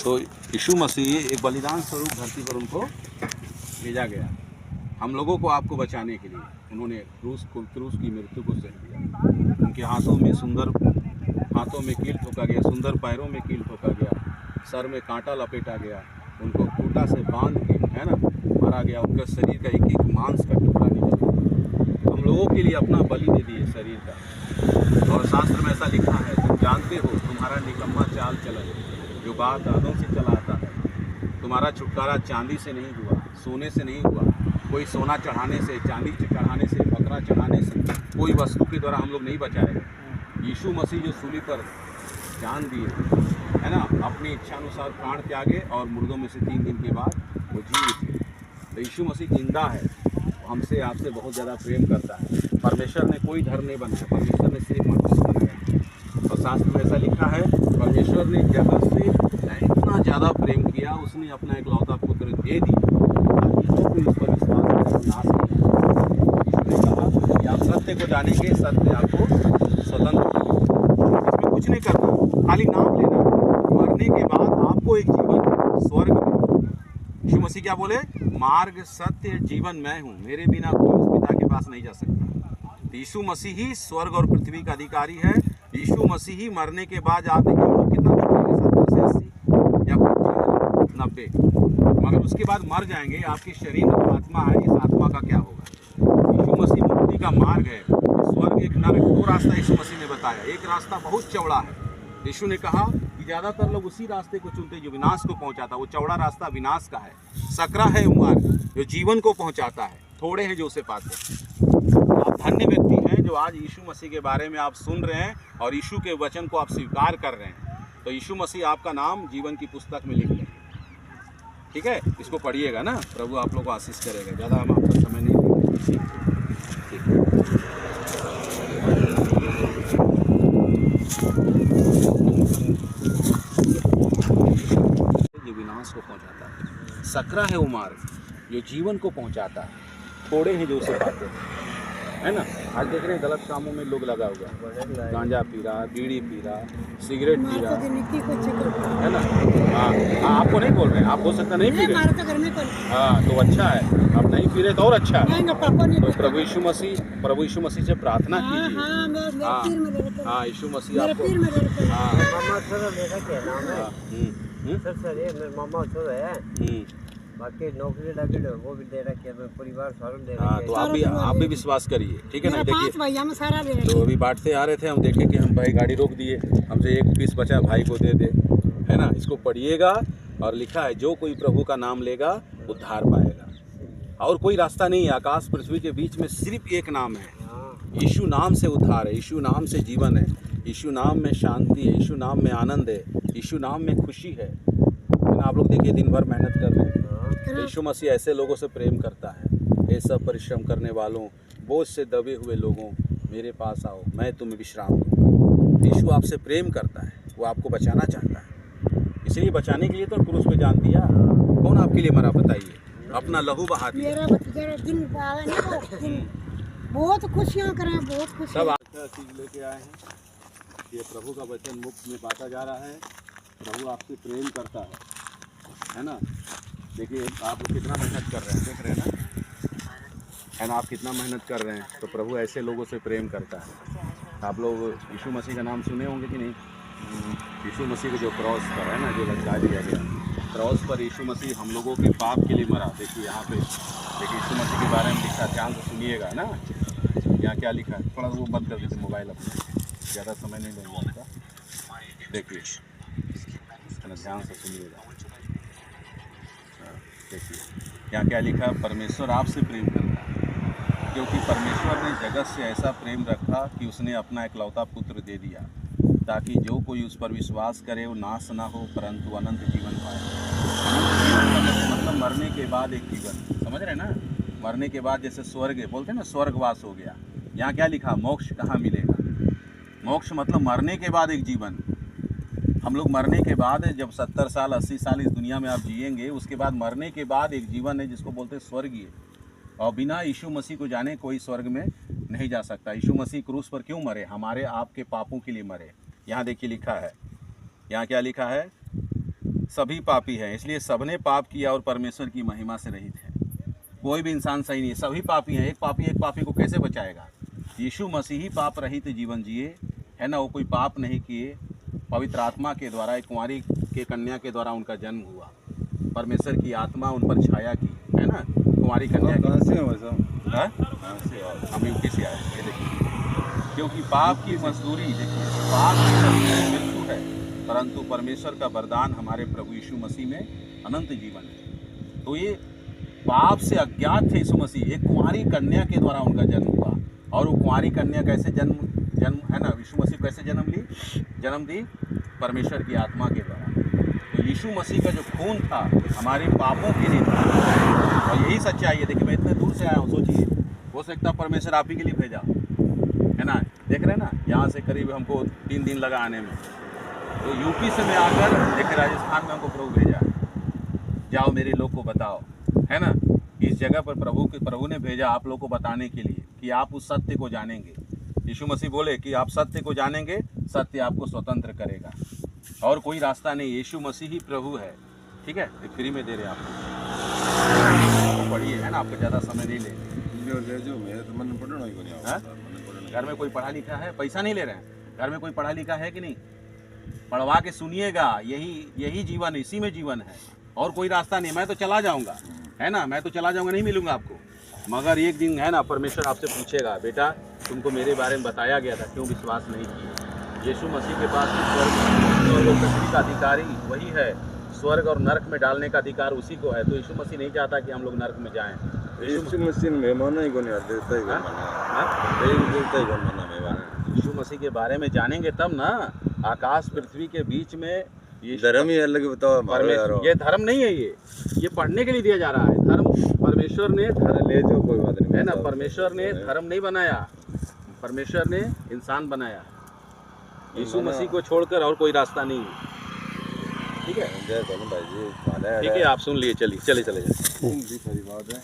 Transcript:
तो यीशु मसीह एक बलिदान स्वरूप धरती पर उनको भेजा गया हम लोगों को, आपको बचाने के लिए। उन्होंने क्रूस की मृत्यु को सह दिया। उनके हाथों में कील ठोका गया, सुंदर पैरों में कील ठोका गया, सर में कांटा लपेटा गया, उनको खूंटा से बांध के, है ना, मारा गया। उनका शरीर का एक एक मांस का टुकड़ा निकल हम लोगों के लिए अपना बलि दे दिए शरीर का। और शास्त्र में ऐसा लिखा है, तुम जानते हो तुम्हारा निकम्मा चाल चलन जो बात दादों से चला आता है, तुम्हारा छुटकारा चांदी से नहीं हुआ, सोने से नहीं हुआ, कोई सोना चढ़ाने से, चांदी चढ़ाने से, बकरा चढ़ाने से, कोई वस्तु के द्वारा हम लोग नहीं बचाए गए। यीशु मसीह जो सूली पर जान दिए, है ना, अपनी इच्छा अनुसार प्राण त्यागे और मुर्दों में से 3 दिन के बाद वो जी उठे। तो यीशु मसीह जिंदा है, हमसे आपसे बहुत ज़्यादा प्रेम करता है। परमेश्वर ने कोई धर्म नहीं बनाया, परमेश्वर ने सिर्फ मनुष्य बनाया। और शास्त्र में ऐसा लिखा है, परमेश्वर ने जगत से इतना ज़्यादा प्रेम किया, उसने अपना इकलौता पुत्र दे दिया ताकि जो कोई इस पर विश्वास करे नाश नहीं हो। यीशु ने कहा कि आप सत्य को जानेंगे, सत्य आपको स्वतंत्र करेगा। इसमें कुछ नहीं करना, खाली नाम लेना। मरने के बाद आपको एक जीवन स्वर्ग में। यीशु मसीह क्या बोले? मार्ग सत्य जीवन मैं हूँ, मेरे बिना कोई उस पिता के पास नहीं जा सकता। तो यीशु मसीह ही स्वर्ग और पृथ्वी का अधिकारी है। यीशु मसीह ही मरने के बाद आप देखिए हम लोग कितना 70 से 80 या कुछ 90, मगर उसके बाद मर जाएंगे। आपकी शरीर में जो आत्मा है, इस आत्मा का क्या होगा? यीशु मसीह मुक्ति का मार्ग है। स्वर्ग एक नरक, 2 रास्ता यीशु मसीह ने बताया। एक रास्ता बहुत चौड़ा है। यीशु ने कहा कि ज़्यादातर लोग उसी रास्ते को चुनते जो विनाश को पहुंचाता। वो चौड़ा रास्ता विनाश का है। सकरा है वो मार्ग जो जीवन को पहुंचाता है, थोड़े हैं जो उसे पाते हैं। आप धन्य व्यक्ति हैं जो आज यीशु मसीह के बारे में आप सुन रहे हैं और यीशु के वचन को आप स्वीकार कर रहे हैं। तो यीशु मसीह आपका नाम जीवन की पुस्तक में लिख लें। ठीक है, इसको पढ़िएगा ना। प्रभु आप लोग को आशीष करेगा। ज़्यादा हम आपका समय नहीं देंगे। जो विनाश को पहुंचाता है, सकरा है वो मार्ग जो जीवन को पहुंचाता है, थोड़े हैं जो उसे पाते हैं, है ना। आज देख रहे हैं गलत कामों में लोग लगा हुआ है, गांजा पी रहा, बीड़ी पी रहा, सिगरेट पी रहा, है ना। हाँ, आपको नहीं बोल रहे हैं, आप हो सकता नहीं पी रहे। हाँ, तो अच्छा है, आप नहीं पी रहे तो और अच्छा है। तो प्रभु यीशु मसीह से प्रार्थना कीजिए। हाँ, यीशु मसीह आपको, बाकी नौकरी लगी वो भी दे रखी है, परिवार सारा दे रखा है। तो आप भी विश्वास करिए, ठीक है ना। देखिए तो तो अभी बांटते आ रहे थे, हम देखे कि हम भाई गाड़ी रोक दिए, हमसे एक पीस बचा, भाई को दे दे, है ना। इसको पढ़िएगा और लिखा है जो कोई प्रभु का नाम लेगा उद्धार पाएगा। और कोई रास्ता नहीं है, आकाश पृथ्वी के बीच में सिर्फ एक नाम है। यीशु नाम से उद्धार है, यीशु नाम से जीवन है, यीशु नाम में शांति है, यीशु नाम में आनंद है, यीशु नाम में खुशी है। आप लोग देखिए दिन भर मेहनत कर रहे हैं। यीशु मसीह ऐसे लोगों से प्रेम करता है। ये सब परिश्रम करने वालों, बोझ से दबे हुए लोगों, मेरे पास आओ, मैं तुम्हें विश्राम दूँ। यीशु आपसे प्रेम करता है, वो आपको बचाना चाहता है। इसलिए बचाने के लिए तो क्रूस पे जान दिया। कौन आपके लिए मरा बताइए? अपना लहू बहा दिया। बहुत खुशियाँ करें, बहुत खुशी। सब अच्छा चीज़ लेके आए हैं। ये प्रभु का वचन मुफ्त में बांटा जा रहा है। प्रभु आपसे प्रेम करता है ना। देखिए आप लोग कितना मेहनत कर रहे हैं, देख रहे हैं ना, है ना। आप कितना मेहनत कर रहे हैं, तो प्रभु ऐसे लोगों से प्रेम करता है। आप लोग यीशु मसीह का नाम सुने होंगे कि नहीं? यीशु मसीह के जो क्रॉस पर है ना, जो लटका दिया गया, क्रॉस पर यीशु मसीह हम लोगों के पाप के लिए मरा। देखिए यहाँ पे देखिए यीशु मसीह के बारे में लिखा, ध्यान से सुनिएगा ना। यहाँ क्या लिखा है, थोड़ा वो बंद कर दीजिए मोबाइल अपना, ज़्यादा समय नहीं लेंगे आपका। देखिए ध्यान से सुनिएगा। देखिए यहाँ क्या लिखा, परमेश्वर आपसे प्रेम करता है क्योंकि परमेश्वर ने जगत से ऐसा प्रेम रखा कि उसने अपना इकलौता पुत्र दे दिया ताकि जो कोई उस पर विश्वास करे वो नाश ना हो परंतु अनंत जीवन पाए। मतलब मरने के बाद एक जीवन, समझ रहे ना। मरने के बाद जैसे स्वर्ग बोलते हैं ना, स्वर्गवास हो गया। यहाँ क्या लिखा, मोक्ष कहाँ मिलेगा। मोक्ष मतलब मरने के बाद एक जीवन। हम लोग मरने के बाद जब 70 साल 80 साल इस दुनिया में आप जिएंगे, उसके बाद मरने के बाद एक जीवन है जिसको बोलते हैं स्वर्गीय। और बिना यीशु मसीह को जाने कोई स्वर्ग में नहीं जा सकता। यीशु मसीह क्रूस पर क्यों मरे? हमारे आपके पापों के लिए मरे। यहाँ देखिए लिखा है, यहाँ क्या लिखा है, सभी पापी हैं, इसलिए सबने पाप किया और परमेश्वर की महिमा से रहित है। कोई भी इंसान सही नहीं है, सभी पापी हैं। एक पापी को कैसे बचाएगा? यीशु मसीह ही पाप रहित जीवन जिए, है ना। वो कोई पाप नहीं किए, पवित्र आत्मा के द्वारा, एक कुंवारी के कन्या के द्वारा उनका जन्म हुआ, परमेश्वर की आत्मा उन पर छाया की, है ना। कुंवारी कन्या की। कहाँ से हो साहब? हाँ? कहाँ से हो? हम यूपी से आए, ये देखिए। क्योंकि पाप की मजदूरी, देखिए, पाप की मजदूरी मृत्यु है, परंतु परमेश्वर का वरदान हमारे प्रभु यीशु मसीह में अनंत जीवन है। तो ये पाप से अज्ञात थे यीशु मसीह, एक कुंवारी कन्या के द्वारा उनका जन्म हुआ। और वो कुंवारी कन्या कैसे जन्म है ना, यीशु मसीह कैसे जन्म दी? परमेश्वर की आत्मा के द्वारा। तो यीशु मसीह का जो खून था हमारे पापों के लिए था, और यही सच्चाई है। देखिए, मैं इतने दूर से आया हूँ, सोचिए, हो सकता परमेश्वर आप ही के लिए भेजा, है ना। देख रहे हैं ना, यहाँ से करीब हमको 3 दिन लगा आने में। तो यूपी से मैं आकर देखिए राजस्थान में हमको प्रभु भेजा, जाओ मेरे लोग को बताओ, है ना। इस जगह पर प्रभु ने भेजा आप लोग को बताने के लिए कि आप उस सत्य को जानेंगे। यीशु मसीह बोले कि आप सत्य को जानेंगे, सत्य आपको स्वतंत्र करेगा, और कोई रास्ता नहीं। यीशु मसीह ही प्रभु है, ठीक है। ये फ्री में दे रहे हैं आपको, पढ़िए, है ना, आपको ज़्यादा समय नहीं ले। जो मैं तो मन पढ़ना ही नहीं हाँ? घर में कोई पढ़ा लिखा है? पैसा नहीं ले रहे हैं। घर में कोई पढ़ा लिखा है कि नहीं? पढ़वा के सुनिएगा, यही जीवन, इसी में जीवन है, और कोई रास्ता नहीं। मैं तो चला जाऊंगा, है ना, मैं तो चला जाऊंगा, नहीं मिलूंगा आपको। मगर एक दिन, है ना, परमेश्वर आपसे पूछेगा, बेटा तुमको मेरे बारे में बताया गया था, क्यों विश्वास नहीं किया? यीशु मसीह के पास स्वर्ग और पृथ्वी का अधिकारी वही है, स्वर्ग और नरक में डालने का अधिकार उसी को है। तो यीशु मसीह नहीं चाहता कि हम लोग नरक में जाएं। यीशु मसीह में माना ही कोनी, देवता ही कोनी माना, देवता ही कोनी माना मैं माना। यीशु मसीह के बारे में जानेंगे तब ना। आकाश पृथ्वी के बीच में धर्म ही अलग बताओ हमारे यार। ये धर्म नहीं है, ये पढ़ने के लिए दिया जा रहा है। धर्म परमेश्वर ने ले जो कोई बात नहीं, है ना, परमेश्वर ने धर्म नहीं बनाया, परमेश्वर ने इंसान बनाया। यीशु मसीह को छोड़कर और कोई रास्ता नहीं है, ठीक है। जय भाई जी, ठीक है, आप सुन लिए, चलिए चले। सारी बात है।